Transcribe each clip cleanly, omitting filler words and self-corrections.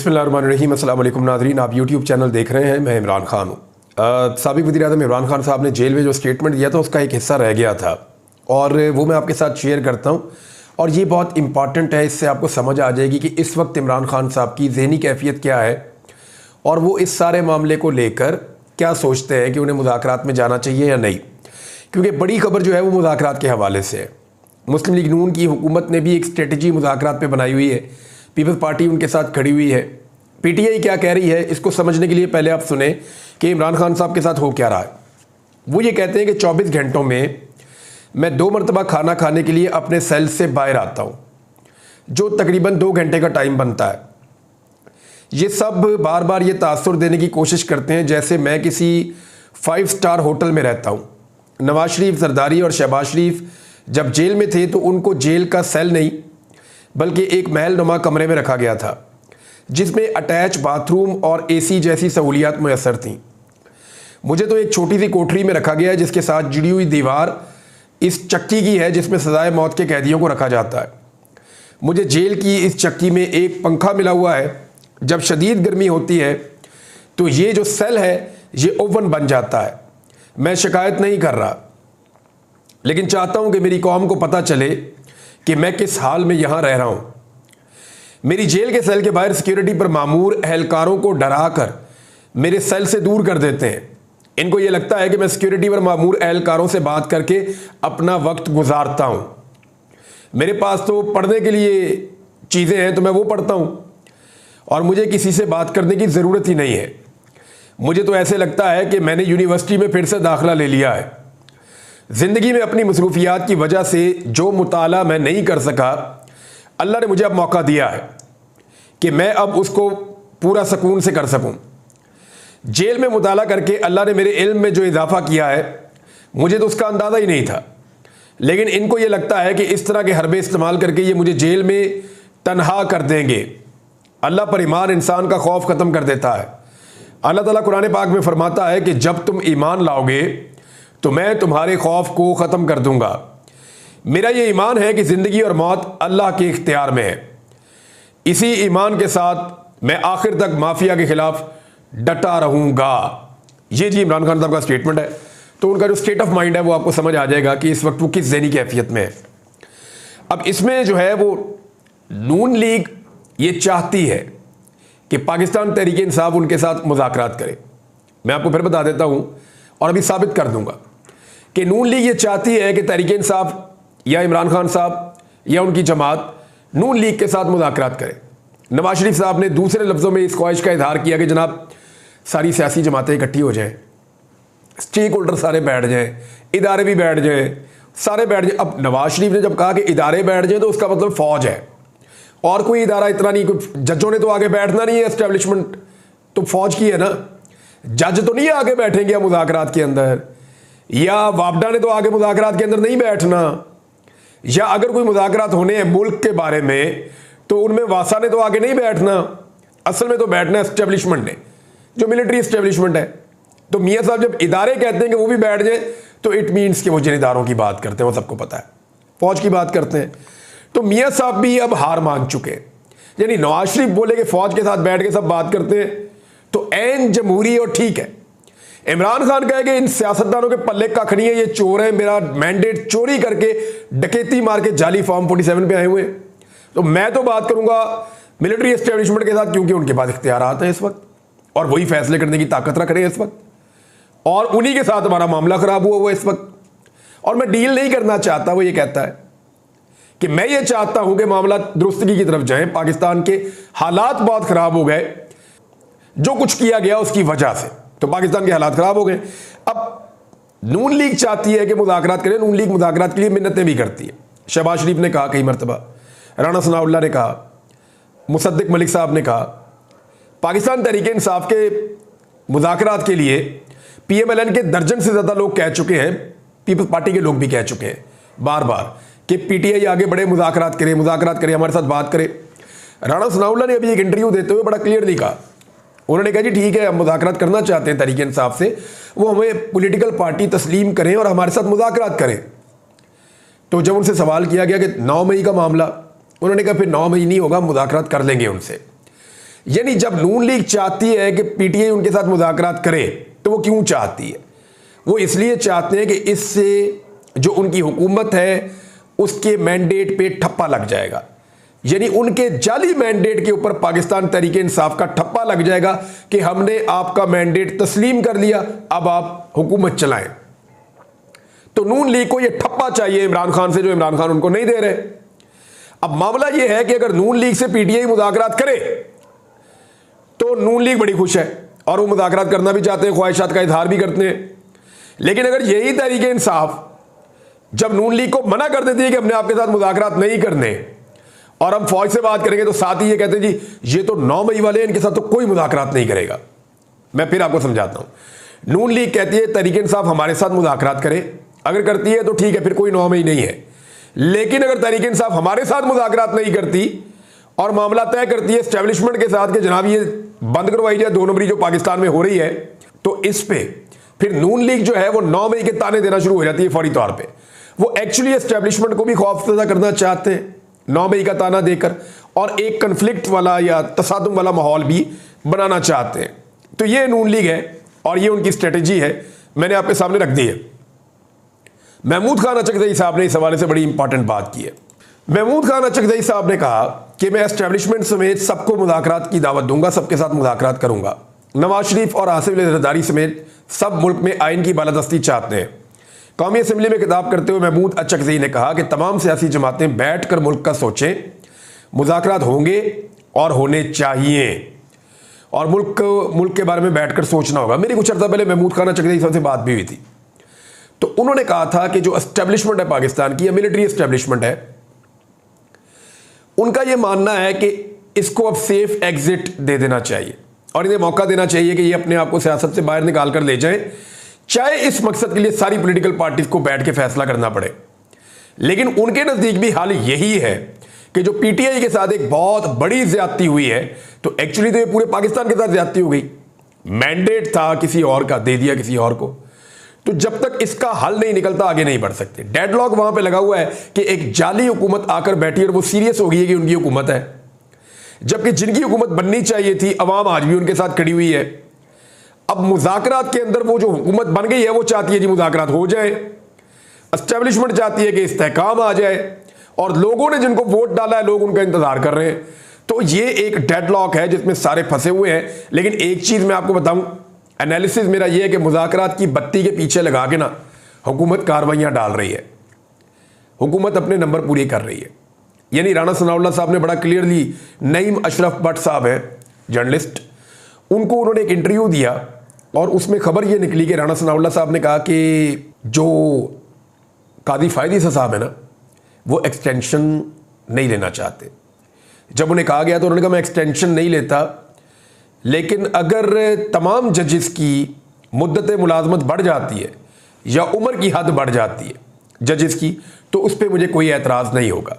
बिस्मिल्लाहिर्रहमानिर्रहीम। अस्सलाम वालेकुम नाज़रीन, आप यूट्यूब चैनल देख रहे हैं। मैं इमरान खान हूँ। साबिक़ वज़ीर-ए-आज़म इमरान खान साहब ने जेल में जो स्टेटमेंट दिया था उसका एक हिस्सा रह गया था और वो मैं आपके साथ शेयर करता हूँ और ये बहुत इंपॉर्टेंट है। इससे आपको समझ आ जाएगी कि इस वक्त इमरान खान साहब की ज़हनी कैफियत क्या है और वो इस सारे मामले को लेकर क्या सोचते हैं कि उन्हें मुज़ाकरात में जाना चाहिए या नहीं। क्योंकि बड़ी खबर जो है वो मुज़ाकरात के हवाले से है। मुस्लिम लीग नून की हुकूमत ने भी एक स्ट्रेटजी मुज़ाकरात पे बनाई हुई है। पीपल्स पार्टी उनके साथ खड़ी हुई है। पीटीआई क्या कह रही है इसको समझने के लिए पहले आप सुने कि इमरान खान साहब के साथ हो क्या रहा है। वो ये कहते हैं कि 24 घंटों में मैं 2 मरतबा खाना खाने के लिए अपने सेल से बाहर आता हूँ, जो तकरीबन 2 घंटे का टाइम बनता है। ये सब बार बार ये तासुर देने की कोशिश करते हैं जैसे मैं किसी 5 स्टार होटल में रहता हूँ। नवाज शरीफ, जरदारी और शहबाज शरीफ जब जेल में थे तो उनको जेल का सेल नहीं बल्कि एक महल नुमा कमरे में रखा गया था जिसमें अटैच बाथरूम और एसी जैसी सहूलियात मुयसर थीं। मुझे तो एक छोटी सी कोठरी में रखा गया है जिसके साथ जुड़ी हुई दीवार इस चक्की की है जिसमें सजाए मौत के कैदियों को रखा जाता है। मुझे जेल की इस चक्की में एक पंखा मिला हुआ है। जब शदीद गर्मी होती है तो ये जो सेल है ये ओवन बन जाता है। मैं शिकायत नहीं कर रहा, लेकिन चाहता हूं कि मेरी कौम को पता चले कि मैं किस हाल में यहां रह रहा हूं। मेरी जेल के सेल के बाहर सिक्योरिटी पर मामूर एहलकारों को डराकर मेरे सेल से दूर कर देते हैं। इनको यह लगता है कि मैं सिक्योरिटी पर मामूर एहलकारों से बात करके अपना वक्त गुजारता हूं। मेरे पास तो पढ़ने के लिए चीज़ें हैं तो मैं वो पढ़ता हूं और मुझे किसी से बात करने की ज़रूरत ही नहीं है। मुझे तो ऐसे लगता है कि मैंने यूनिवर्सिटी में फिर से दाखिला ले लिया है। ज़िंदगी में अपनी मसरूफियात की वजह से जो मुताला मैं नहीं कर सका, अल्लाह ने मुझे अब मौका दिया है कि मैं अब उसको पूरा सुकून से कर सकूं। जेल में मुताला करके अल्लाह ने मेरे इल्म में जो इजाफा किया है मुझे तो उसका अंदाज़ा ही नहीं था, लेकिन इनको ये लगता है कि इस तरह के हरबे इस्तेमाल करके ये मुझे जेल में तन्हा कर देंगे। अल्लाह पर ईमान इंसान का खौफ ख़त्म कर देता है। अल्लाह ताला कुरान पाक में फरमाता है कि जब तुम ईमान लाओगे तो मैं तुम्हारे खौफ को ख़त्म कर दूंगा। मेरा ये ईमान है कि ज़िंदगी और मौत अल्लाह के इख्तियार में है। इसी ईमान के साथ मैं आखिर तक माफिया के खिलाफ डटा रहूंगा। ये जी इमरान खान साहब का स्टेटमेंट है। तो उनका जो स्टेट ऑफ माइंड है वो आपको समझ आ जाएगा कि इस वक्त वो किस ज़हनी कैफियत में है। अब इसमें जो है वो नून लीग ये चाहती है कि पाकिस्तान तहरीक इंसाफ उनके साथ मुज़ाकरात करे। मैं आपको फिर बता देता हूँ और अभी साबित कर दूंगा कि नून लीग ये चाहती है कि तहरीक इंसाफ या इमरान खान साहब या उनकी जमात नून लीग के साथ मुज़ाकरात करे। नवाज शरीफ साहब ने दूसरे लफ्ज़ों में इस ख्वाहिश का इजहार किया कि जनाब सारी सियासी जमातें इकट्ठी हो जाएं, स्टेक होल्डर सारे बैठ जाएं, इदारे भी बैठ जाएं, सारे बैठ जाएं। अब नवाज शरीफ ने जब कहा कि इदारे बैठ जाएं तो उसका मतलब फ़ौज है और कोई इदारा इतना नहीं, कोई जजों ने तो आगे बैठना नहीं है, एस्टेब्लिशमेंट तो फ़ौज की है ना। जज तो नहीं आगे बैठेंगे मुज़ाकरात के अंदर, या वापडा ने तो आगे मुज़ाकरात के अंदर नहीं बैठना, या अगर कोई मुज़ाकरात होने हैं मुल्क के बारे में तो उनमें वासा ने तो आगे नहीं बैठना। असल में तो बैठना एस्टेब्लिशमेंट ने, जो मिलिट्री एस्टेब्लिशमेंट है। तो मियाँ साहब जब इदारे कहते हैं कि वो भी बैठ जाए तो इट मीन्स कि वो जिन इदारों की बात करते हैं वो सबको पता है, फौज की बात करते हैं। तो मियाँ साहब भी अब हार मान चुके हैं। यानी नवाज शरीफ बोले कि फौज के साथ बैठ के सब बात करते हैं तो ऐन जमहूरी और ठीक है। इमरान खान कहे कि इन सियासतदानों के पल्ले कख नहीं है, ये चोर हैं, मेरा मैंडेट चोरी करके डकैती मार के जाली फॉर्म 47 पे आए हुए। तो मैं तो बात करूंगा मिलिट्री एस्टेब्लिशमेंट के साथ क्योंकि उनके पास इख्तियारात हैं इस वक्त और वही फैसले करने की ताकत रख रहे हैं इस वक्त, और उन्हीं के साथ हमारा मामला खराब हुआ इस वक्त और मैं डील नहीं करना चाहता। वो ये कहता है कि मैं ये चाहता हूं कि मामला दुरुस्तगी की तरफ जाए। पाकिस्तान के हालात बहुत खराब हो गए, जो कुछ किया गया उसकी वजह से तो पाकिस्तान के हालात खराब हो गए। अब नून लीग चाहती है कि मुज़ाकरात करें। नून लीग मुज़ाकरात के लिए मिन्नतें भी करती है। शहबाज शरीफ ने कहा कई मरतबा, राना सनाउल्लाह ने कहा, मुसद्दिक मलिक साहब ने कहा। पाकिस्तान तहरीक इंसाफ के मुज़ाकरात के लिए PMLN के दर्जन से ज़्यादा लोग कह चुके हैं, पीपल्स पार्टी के लोग भी कह चुके हैं बार बार कि PTI आगे बढ़े, मुज़ाकरात करे, हमारे साथ बात करे। राना सनाउल्लाह ने अभी एक इंटरव्यू देते हुए बड़ा क्लियरली कहा, उन्होंने कहा जी ठीक है हम मुज़ाकरात करना चाहते हैं तहरीक इंसाफ से, वो हमें पॉलिटिकल पार्टी तस्लीम करें और हमारे साथ मुज़ाकरात करें। तो जब उनसे सवाल किया गया कि 9 मई का मामला, उन्होंने कहा फिर 9 मई नहीं होगा, मुज़ाकरात कर लेंगे उनसे। यानी जब नून लीग चाहती है कि पीटीआई उनके साथ मुज़ाकरात करे, तो वो क्यों चाहती है? वो इसलिए चाहते हैं कि इससे जो उनकी हुकूमत है उसके मैंडेट पे ठप्पा लग जाएगा। यानी उनके जाली मैंडेट के ऊपर पाकिस्तान तहरीक इंसाफ का ठप्पा लग जाएगा कि हमने आपका मैंडेट तस्लीम कर लिया, अब आप हुकूमत चलाएं। तो नून लीग को यह ठप्पा चाहिए इमरान खान से, जो इमरान खान उनको नहीं दे रहे। अब मामला यह है कि अगर नून लीग से पीटीआई मुज़ाकरात करे तो नून लीग बड़ी खुश है और वो मुज़ाकरात करना भी चाहते हैं, ख्वाहिशात का इजहार भी करते हैं। लेकिन अगर यही तहरीक इंसाफ जब नून लीग को मना कर देती है कि हमने आपके साथ मुज़ाकरात नहीं करने और हम फौज से बात करेंगे, तो साथ ही ये कहते हैं जी ये तो 9 मई वाले, इनके साथ तो कोई मुज़ाकरात नहीं करेगा। मैं फिर आपको समझाता हूं। नून लीग कहती है तहरीक इंसाफ हमारे साथ मुज़ाकरात करे, अगर करती है तो ठीक है, फिर कोई 9 मई नहीं है। लेकिन अगर तहरीक इंसाफ हमारे साथ मुज़ाकरात नहीं करती और मामला तय करती है एस्टेब्लिशमेंट के साथ कि जनाब ये बंद करवाई जाए 2 नंबरी जो पाकिस्तान में हो रही है, तो इस पे फिर नून लीग जो है वो 9 मई के ताने देना शुरू हो जाती है फौरी तौर पे। वो एक्चुअली एस्टेब्लिशमेंट को भी खौफजदा करना चाहते हैं 9 मई का ताना देकर, और एक कन्फ्लिक्ट वाला या तसादुम वाला माहौल भी बनाना चाहते हैं। तो ये नून लीग है और ये उनकी स्ट्रेटेजी है, मैंने आपके सामने रख दी है। महमूद खान अचकज़ई साहब ने इस हवाले से बड़ी इंपॉर्टेंट बात की है। महमूद खान अचकज़ई साहब ने कहा कि मैं एस्टेब्लिशमेंट समेत सबको मुज़ाकरात की दावत दूंगा, सबके साथ मुज़ाकरात करूंगा। नवाज शरीफ और आसिफ अली ज़रदारी समेत सब मुल्क में आइन की बालादस्ती चाहते हैं। कौमी असम्बली में खिताब करते हुए महमूद अचकज़ई ने कहा कि तमाम सियासी जमातें बैठ कर मुल्क का सोचें, मुज़ाकरात होंगे और होने चाहिए, और मुल्क के बारे में बैठ कर सोचना होगा। मेरी कुछ अर्सा पहले महमूद खान अचकज़ई साहब से बात भी हुई थी, तो उन्होंने कहा था कि जो एस्टेब्लिशमेंट है पाकिस्तान की, या मिलिट्री एस्टेब्लिशमेंट है, उनका यह मानना है कि इसको अब सेफ एग्जिट दे देना चाहिए और इन्हें मौका देना चाहिए कि ये अपने आप को सियासत से बाहर निकाल कर ले जाएं, चाहे इस मकसद के लिए सारी पॉलिटिकल पार्टीज को बैठ के फैसला करना पड़े। लेकिन उनके नजदीक भी हाल यही है कि जो पीटीआई के साथ एक बहुत बड़ी ज्यादती हुई है, तो एक्चुअली तो ये पूरे पाकिस्तान के साथ ज्यादती हो गई। मैंडेट था किसी और का, दे दिया किसी और को। तो जब तक इसका हल नहीं निकलता आगे नहीं बढ़ सकते। डेडलॉक वहां पे लगा हुआ है कि एक जाली हुकूमत आकर बैठी और वो सीरियस हो गई है कि उनकी हुकूमत है, जबकि जिनकी हुकूमत बननी चाहिए थी अवाम आज भी उनके साथ खड़ी हुई है। अब मुज़ाकरात के अंदर वो जो हुकूमत बन गई है वो चाहती है जी मुज़ाकरात हो जाए, एस्टेब्लिशमेंट चाहती है कि इस्तेहकाम आ जाए, और लोगों ने जिनको वोट डाला है लोग उनका इंतजार कर रहे हैं। तो ये एक डेडलॉक है जिसमें सारे फंसे हुए हैं। लेकिन एक चीज मैं आपको बताऊं, एनालिसिस मेरा ये है कि मुज़ाकरात की बत्ती के पीछे लगा के ना हुकूमत कार्रवाइयां डाल रही है, हुकूमत अपने नंबर पूरी कर रही है। यानी राणा सनाउल्लाह साहब ने बड़ा क्लियरली, नईम अशरफ भट्ट साहब है जर्नलिस्ट, उनको उन्होंने एक इंटरव्यू दिया और उसमें खबर ये निकली कि राणा सनाउल्लाह साहब ने कहा कि जो कादी फ़ायदी साहब है ना, वो एक्सटेंशन नहीं लेना चाहते। जब उन्हें कहा गया तो उन्होंने कहा मैं एक्सटेंशन नहीं लेता, लेकिन अगर तमाम जजेस की मुद्दत मुलाजमत बढ़ जाती है या उम्र की हद बढ़ जाती है जजेस की, तो उस पर मुझे कोई एतराज़ नहीं होगा।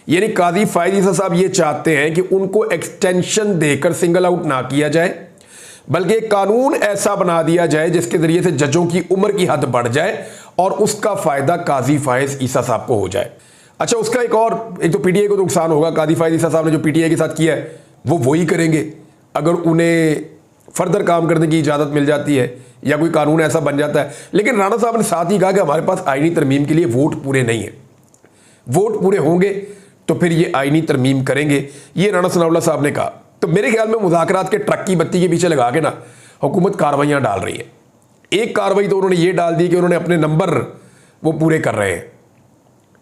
यानी कादी फ़ायदी साहब ये चाहते हैं कि उनको एक्सटेंशन देकर सिंगल आउट ना किया जाए, बल्कि एक कानून ऐसा बना दिया जाए जिसके ज़रिए से जजों की उम्र की हद बढ़ जाए और उसका फ़ायदा काजी फायज़ ईसा साहब को हो जाए। अच्छा, उसका एक तो पीटीआई को नुकसान होगा। कादी फायज़ ईसा साहब ने जो पीटीआई के साथ किया है वो वही करेंगे अगर उन्हें फर्दर काम करने की इजाज़त मिल जाती है या कोई कानून ऐसा बन जाता है। लेकिन राणा साहब ने साथ ही कहा कि हमारे पास आईनी तरमीम के लिए वोट पूरे नहीं है, वोट पूरे होंगे तो फिर ये आईनी तरमीम करेंगे, ये राणा सनाउल्लाह साहब ने कहा। तो मेरे ख्याल में मुज़ाकरात के ट्रक की बत्ती के पीछे लगा के ना हुकूमत कार्रवाइयाँ डाल रही है। एक कार्रवाई तो उन्होंने ये डाल दी कि उन्होंने अपने नंबर वो पूरे कर रहे हैं,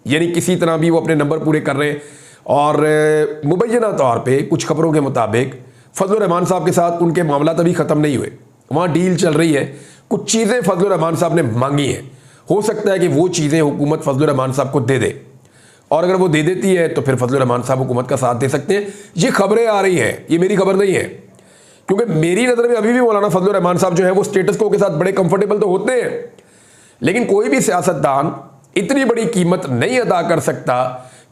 यानी किसी तरह भी वो अपने नंबर पूरे कर रहे हैं। और मुबैना तौर पे कुछ खबरों के मुताबिक फजलुर रहमान साहब के साथ उनके मामला अभी ख़त्म नहीं हुए, वहाँ डील चल रही है। कुछ चीज़ें फजलुर रहमान साहब ने मांगी हैं, हो सकता है कि वो चीज़ें हुकूमत फजलुर रहमान साहब को दे दे, और अगर वो दे देती है तो फिर फजलुर रहमान साहब हुकूमत का साथ दे सकते हैं। ये खबरें आ रही हैं, ये मेरी खबर नहीं है, क्योंकि मेरी नज़र में अभी भी मौलाना फजलुर रहमान साहब जो है वो स्टेटस को के साथ बड़े कंफर्टेबल तो होते हैं, लेकिन कोई भी सियासतदान इतनी बड़ी कीमत नहीं अदा कर सकता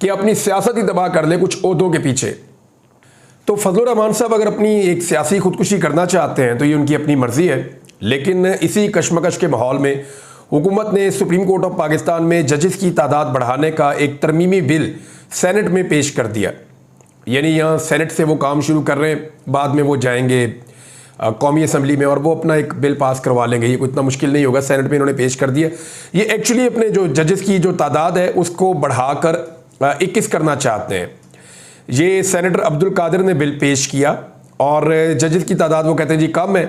कि अपनी सियासत ही तबाह कर ले कुछ ओहदों के पीछे। तो फजलुर रहमान साहब अगर अपनी एक सियासी खुदकुशी करना चाहते हैं तो ये उनकी अपनी मर्जी है। लेकिन इसी कशमकश के माहौल में हुकूमत ने सुप्रीम कोर्ट ऑफ पाकिस्तान में जजेस की तादाद बढ़ाने का एक तरमीमी बिल सेनेट में पेश कर दिया, यानी यहाँ सेनेट से वो काम शुरू कर रहे हैं, बाद में वो जाएंगे कौमी असम्बली में और वो अपना एक बिल पास करवा लेंगे। ये कोई इतना मुश्किल नहीं होगा, सेनेट में इन्होंने पेश कर दिया। ये एक्चुअली अपने जो जजेस की जो तादाद है उसको बढ़ाकर 21 करना चाहते हैं। ये सेनेटर अब्दुल कादिर ने बिल पेश किया और जजेस की तादाद वो कहते हैं जी कम है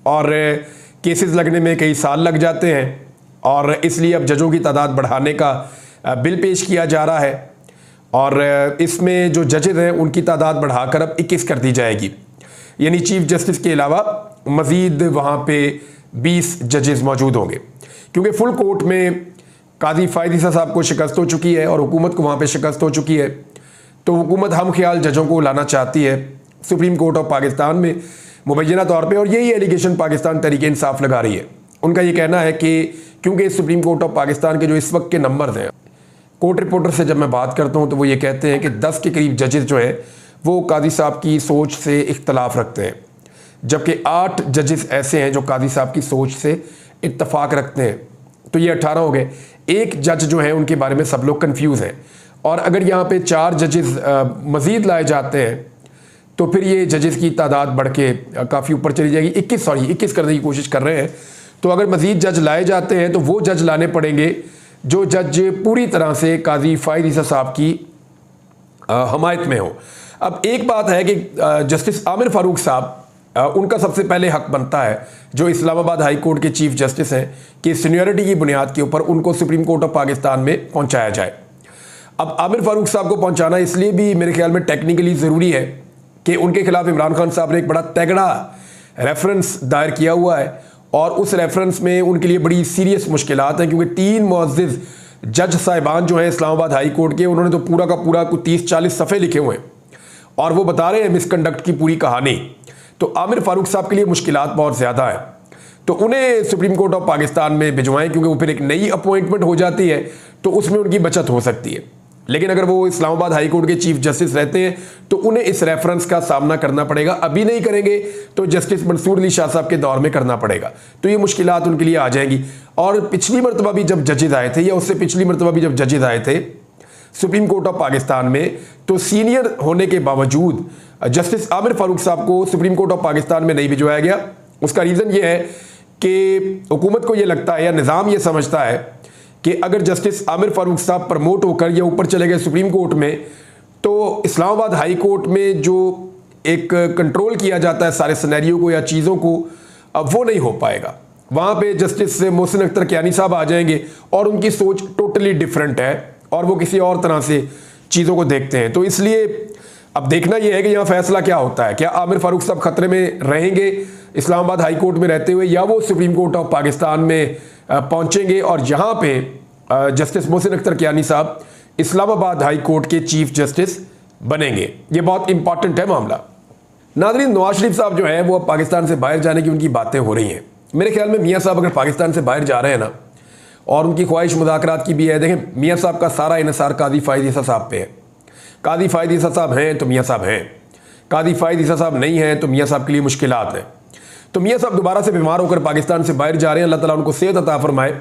और केसेस लगने में कई साल लग जाते हैं और इसलिए अब जजों की तादाद बढ़ाने का बिल पेश किया जा रहा है और इसमें जो जजेस हैं उनकी तादाद बढ़ाकर अब 21 कर दी जाएगी। यानी चीफ जस्टिस के अलावा मज़ीद वहाँ पे 20 जजेस मौजूद होंगे, क्योंकि फुल कोर्ट में काजी फ़ायद ईसा साहब को शिकस्त हो चुकी है और हुकूमत को वहाँ पे शिकस्त हो चुकी है। तो हुकूमत हम ख्याल जजों को लाना चाहती है सुप्रीम कोर्ट ऑफ पाकिस्तान में मुबैना तौर पे, और यही एलिगेशन पाकिस्तान तहरीक इंसाफ लगा रही है। उनका ये कहना है कि क्योंकि सुप्रीम कोर्ट ऑफ पाकिस्तान के जो इस वक्त के नंबर्स हैं, कोर्ट रिपोर्टर से जब मैं बात करता हूँ तो वो ये कहते हैं कि 10 के करीब जजेस जो हैं वो काजी साहब की सोच से इख्तलाफ रखते हैं, जबकि 8 जजेस ऐसे हैं जो काजी साहब की सोच से इत्तफाक रखते हैं। तो ये 18 हो गए। एक जज जो है उनके बारे में सब लोग कंफ्यूज हैं, और अगर यहाँ पे 4 जजेस मज़ीद लाए जाते हैं तो फिर ये जजेस की तादाद बढ़ के काफ़ी ऊपर चली जाएगी। 21 करने की कोशिश कर रहे हैं। तो अगर मज़ीद जज लाए जाते हैं तो वो जज लाने पड़ेंगे जो जज पूरी तरह से काजी फ़ायद ईसा साहब की हमायत में हो। अब एक बात है कि जस्टिस आमिर फ़ारूक साहब, उनका सबसे पहले हक बनता है जो इस्लामाबाद हाई कोर्ट के चीफ जस्टिस हैं कि सीनियरिटी की बुनियाद के ऊपर उनको सुप्रीम कोर्ट ऑफ पाकिस्तान में पहुंचाया जाए। अब आमिर फ़ारूक साहब को पहुंचाना इसलिए भी मेरे ख्याल में टेक्निकली ज़रूरी है कि उनके खिलाफ इमरान खान साहब ने एक बड़ा तगड़ा रेफरेंस दायर किया हुआ है और उस रेफरेंस में उनके लिए बड़ी सीरियस मुश्किलात हैं, क्योंकि 3 मुअज़्ज़िज़ जज साहिबान जो हैं इस्लामाबाद हाई कोर्ट के, उन्होंने तो पूरा का पूरा कुछ 30-40 सफ़े लिखे हुए हैं और वो बता रहे हैं मिसकंडक्ट की पूरी कहानी। तो आमिर फ़ारूक साहब के लिए मुश्किलात बहुत ज़्यादा है, तो उन्हें सुप्रीम कोर्ट ऑफ पाकिस्तान में भिजवाएं, क्योंकि वो फिर एक नई अपॉइंटमेंट हो जाती है तो उसमें उनकी बचत हो सकती है। लेकिन अगर वो इस्लामाबाद हाई कोर्ट के चीफ जस्टिस रहते हैं तो उन्हें इस रेफरेंस का सामना करना पड़ेगा। अभी नहीं करेंगे तो जस्टिस मंसूर अली शाह साहब के दौर में करना पड़ेगा, तो ये मुश्किलात उनके लिए आ जाएंगी। और पिछली मरतबा भी जब जजेस आए थे या उससे पिछली मरतबा भी जब जजेस आए थे सुप्रीम कोर्ट ऑफ पाकिस्तान में, तो सीनियर होने के बावजूद जस्टिस आमिर फ़ारूक साहब को सुप्रीम कोर्ट ऑफ पाकिस्तान में नहीं भिजवाया गया। उसका रीज़न ये है कि हुकूमत को ये लगता है या निज़ाम ये समझता है कि अगर जस्टिस आमिर फ़ारूक साहब प्रमोट होकर या ऊपर चले गए सुप्रीम कोर्ट में, तो इस्लामाबाद हाई कोर्ट में जो एक कंट्रोल किया जाता है सारे सिनेरियो को या चीज़ों को, अब वो नहीं हो पाएगा। वहाँ पे जस्टिस मोहसिन अख्तर कियानी साहब आ जाएंगे और उनकी सोच टोटली डिफरेंट है और वो किसी और तरह से चीज़ों को देखते हैं। तो इसलिए अब देखना यह है कि यहाँ फैसला क्या होता है। क्या आमिर फ़ारूक साहब खतरे में रहेंगे इस्लामाबाद हाई कोर्ट में रहते हुए, या वो सुप्रीम कोर्ट ऑफ पाकिस्तान में पहुँचेंगे और यहाँ पे जस्टिस मोहसिन अख्तर कियानी साहब इस्लामाबाद हाई कोर्ट के चीफ जस्टिस बनेंगे। ये बहुत इंपॉर्टेंट है मामला। नाज़रीन, नवाज शरीफ साहब जो है वो अब पाकिस्तान से बाहर जाने की उनकी बातें हो रही हैं। मेरे ख्याल में मियाँ साहब अगर पाकिस्तान से बाहर जा रहे हैं ना, और उनकी ख्वाहिश मुज़ाकरात की भी है, देखें मियाँ साहब का सारा इन्हिसार काजी फ़ायद ईसा साहब पे है। काजी फ़ायद ईसा साहब हैं तो मियाँ साहब हैं, काजी फ़ायद ईसा साहब नहीं हैं तो मियाँ साहब के लिए मुश्किलात हैं। तो मियाँ साहब दोबारा से बीमार होकर पाकिस्तान से बाहर जा रहे हैं, अल्लाह ताला उनको सेहत अता फरमाए।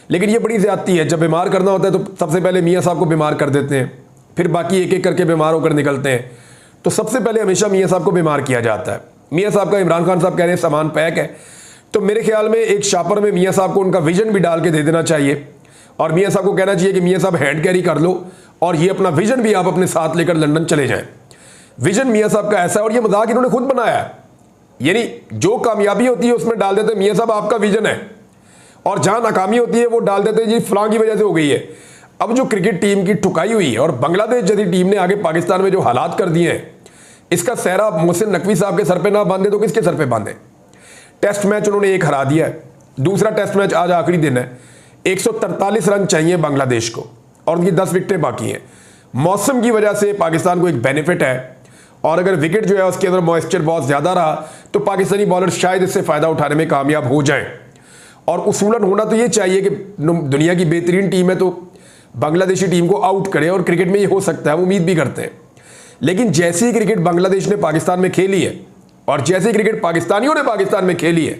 लेकिन ये बड़ी ज़्यादती है, जब बीमार करना होता है तो सबसे पहले मियाँ साहब को बीमार कर देते हैं, फिर बाकी एक एक करके बीमार होकर निकलते हैं। तो सबसे पहले हमेशा मियाँ साहब को बीमार किया जाता है। मियाँ साहब का इमरान खान साहब कह रहे हैं सामान पैक है, तो मेरे ख्याल में एक शापर में मियाँ साहब को उनका विजन भी डाल के दे देना चाहिए और मियाँ साहब को कहना चाहिए कि मियाँ साहब हैंड कैरी कर लो और ये अपना विजन भी आप अपने साथ लेकर लंदन चले जाएं। विजन मियाँ साहब का ऐसा है और ये मजाक इन्होंने खुद बनाया है, यानी जो कामयाबी होती है उसमें डाल देते हैं मियाँ साहब आपका विजन है, और जहाँ नाकामी होती है वो डाल देते हैं जी फलां की वजह से हो गई है। अब जो क्रिकेट टीम की ठुकाई हुई है और बांग्लादेश जैसी टीम ने आगे पाकिस्तान में जो हालात कर दिए हैं, इसका सहरा मोहसिन नकवी साहब के सर पे ना बांधे तो किसके सर पे बांधे। टेस्ट मैच उन्होंने 1 हरा दिया है, दूसरा टेस्ट मैच आज आखिरी दिन है, 143 रन चाहिए बांग्लादेश को और उनकी 10 विकेटें बाकी हैं। मौसम की वजह से पाकिस्तान को एक बेनिफिट है, और अगर विकेट जो है उसके अंदर मॉइस्चर बहुत ज़्यादा रहा तो पाकिस्तानी बॉलर शायद इससे फ़ायदा उठाने में कामयाब हो जाएं। और उसूलन होना तो ये चाहिए कि दुनिया की बेहतरीन टीम है तो बांग्लादेशी टीम को आउट करे, और क्रिकेट में ये हो सकता है, हम उम्मीद भी करते हैं। लेकिन जैसे ही क्रिकेट बांग्लादेश ने पाकिस्तान में खेली है और जैसे ही क्रिकेट पाकिस्तानियों ने पाकिस्तान में खेली है,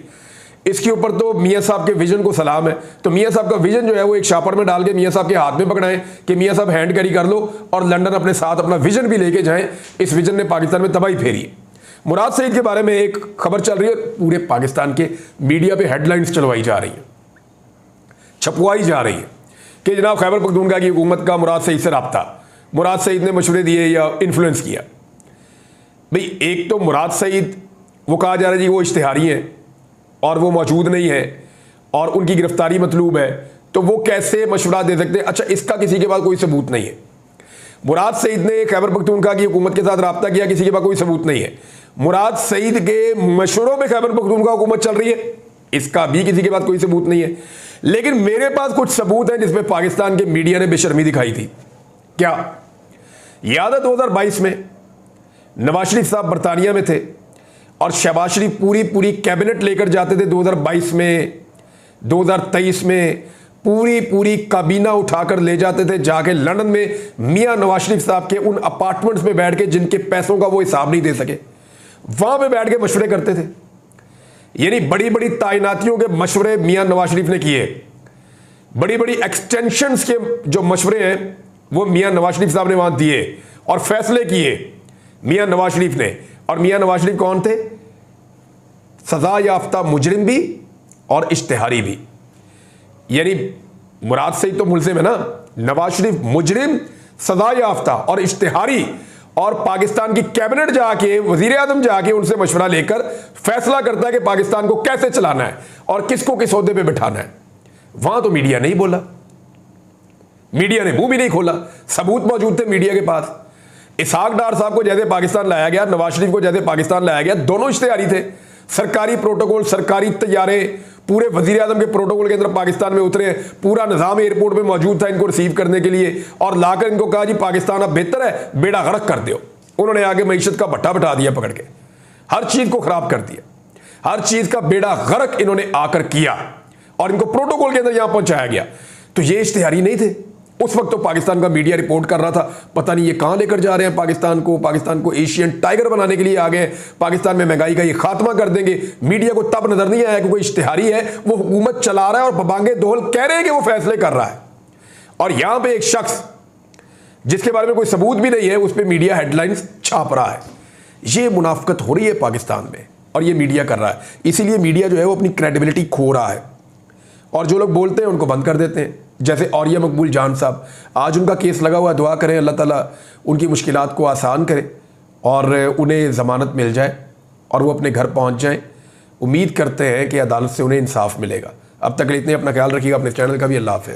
इसके ऊपर तो मियाँ साहब के विजन को सलाम है। तो मियाँ साहब का विजन जो है वो एक शापर में डाल के मियाँ साहब के हाथ में पकड़ाएं कि मियाँ साहब हैंड कैरी कर लो और लंदन अपने साथ अपना विजन भी लेके जाएं। इस विजन ने पाकिस्तान में तबाही फेरी है। मुराद सईद के बारे में एक खबर चल रही है, पूरे पाकिस्तान के मीडिया पे हेडलाइंस चलवाई जा रही है, छपवाई जा रही है कि जनाब खैबर पख्तूनख्वा की हुकूमत का मुराद सईद से राब्ता, मुराद सईद ने मशवरे दिए या इन्फ्लुएंस किया। भाई एक तो मुराद सईद वो कहा जा रहा है जी वो इश्तिहारी हैं और वो मौजूद नहीं है और उनकी गिरफ्तारी मतलूब है, तो वो कैसे मशवरा दे सकते हैं? अच्छा, इसका किसी के पास कोई सबूत नहीं है। मुराद सईद ने खैबर पख्तूनख्वा की हुकूमत के साथ राब्ता किया, किसी के पास कोई सबूत नहीं है। मुराद सईद के मशवरों में खैबर पख्तूनख्वा हुकूमत चल रही है, इसका भी किसी के पास कोई सबूत नहीं है। लेकिन मेरे पास कुछ सबूत है जिसमें पाकिस्तान के मीडिया ने बेशर्मी दिखाई थी। क्या याद है 2022 में नवाज शरीफ साहब बरतानिया में थे और शहबाज शरीफ पूरी कैबिनेट लेकर जाते थे 2022 में, 2023 में पूरी काबीना उठाकर ले जाते थे जाके लंदन में मियां नवाज शरीफ साहब के उन अपार्टमेंट्स में बैठ के जिनके पैसों का वो हिसाब नहीं दे सके, वहां पे बैठ के मशवरे करते थे। यानी बड़ी बड़ी तैनातियों के मशवरे मियां नवाज शरीफ ने किए, बड़ी बड़ी एक्सटेंशंस के जो मशवरे हैं वो मियां नवाज शरीफ साहब ने वहां दिए और फैसले किए मियां नवाज शरीफ ने। और मियां नवाज शरीफ कौन थे? सजा याफ्ता मुजरिम भी और इश्तिहारी भी। यानी मुराद सईद तो मुलजिम है ना, नवाज शरीफ मुजरिम, सजा याफ्ता और इश्तिहारी, और पाकिस्तान की कैबिनेट जाके वजीर आजम जाके उनसे मशवरा लेकर फैसला करता है कि पाकिस्तान को कैसे चलाना है और किसको किस ओहदे पे बिठाना है। वहां तो मीडिया नहीं बोला, मीडिया ने मुंह भी नहीं खोला, सबूत मौजूद थे मीडिया के पास। इसहाक डार साहब को जैसे पाकिस्तान लाया गया, नवाज शरीफ को जैसे पाकिस्तान लाया गया, दोनों इश्तिहारी थे। सरकारी प्रोटोकॉल, सरकारी तैयारे, पूरे वजीर आजम के प्रोटोकॉल के अंदर पाकिस्तान में उतरे, पूरा निजाम एयरपोर्ट पे मौजूद था इनको रिसीव करने के लिए, और लाकर इनको कहा जी पाकिस्तान अब बेहतर है, बेड़ा गर्क कर दो। उन्होंने आगे मईशत का भट्टा बिठा दिया पकड़ के, हर चीज को खराब कर दिया, हर चीज का बेड़ा गर्क इन्होंने आकर किया और इनको प्रोटोकॉल के अंदर यहां पहुंचाया गया। तो ये इश्तिहारी नहीं थे। उस वक्त तो पाकिस्तान का मीडिया रिपोर्ट कर रहा था, पता नहीं ये कहां लेकर जा रहे हैं पाकिस्तान को एशियन टाइगर बनाने के लिए आ गए, पाकिस्तान में महंगाई का ये खात्मा कर देंगे। मीडिया को तब नजर नहीं आया कि कोई इश्तिहारी है, वो हुकूमत चला रहा है और बबांगे दोहल कह रहे हैं कि वो फैसले कर रहा है, और यहां पे एक शख्स जिसके बारे में कोई सबूत भी नहीं है उस पर मीडिया हेडलाइंस छाप रहा है। ये मुनाफकत हो रही है पाकिस्तान में और ये मीडिया कर रहा है। इसीलिए मीडिया जो है वो अपनी क्रेडिबिलिटी खो रहा है और जो लोग बोलते हैं उनको बंद कर देते हैं। जैसे औरिया मकबूल जान साहब, आज उनका केस लगा हुआ है, दुआ करें अल्लाह ताला उनकी मुश्किलात को आसान करे और उन्हें ज़मानत मिल जाए और वो अपने घर पहुंच जाएं। उम्मीद करते हैं कि अदालत से उन्हें इंसाफ मिलेगा। अब तक इतने, अपना ख्याल रखिएगा, अपने चैनल का भी। अल्लाह हाफ़िज़।